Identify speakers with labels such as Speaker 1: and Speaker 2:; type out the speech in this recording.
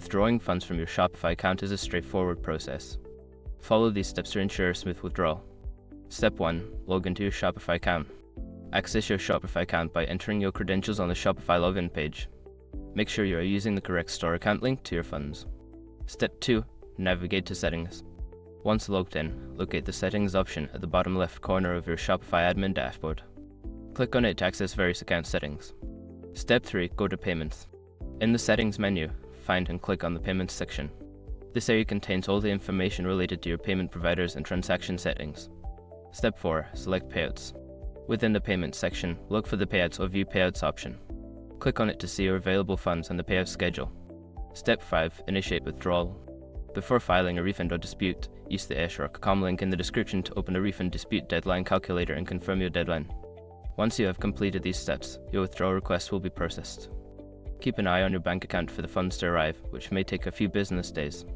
Speaker 1: Withdrawing funds from your Shopify account is a straightforward process. Follow these steps to ensure a smooth withdrawal. Step 1. Log into your Shopify account. Access your Shopify account by entering your credentials on the Shopify login page. Make sure you are using the correct store account link to your funds. Step 2. Navigate to Settings. Once logged in, locate the Settings option at the bottom left corner of your Shopify admin dashboard. Click on it to access various account settings. Step 3. Go to Payments. In the Settings menu, find and click on the Payments section. This area contains all the information related to your payment providers and transaction settings. Step 4. Select Payouts. Within the Payments section, look for the Payouts or View Payouts option. Click on it to see your available funds and the payout schedule. Step 5. Initiate withdrawal. Before filing a refund or dispute, use the /com link in the description to open a refund dispute deadline calculator and confirm your deadline. Once you have completed these steps, your withdrawal request will be processed. Keep an eye on your bank account for the funds to arrive, which may take a few business days.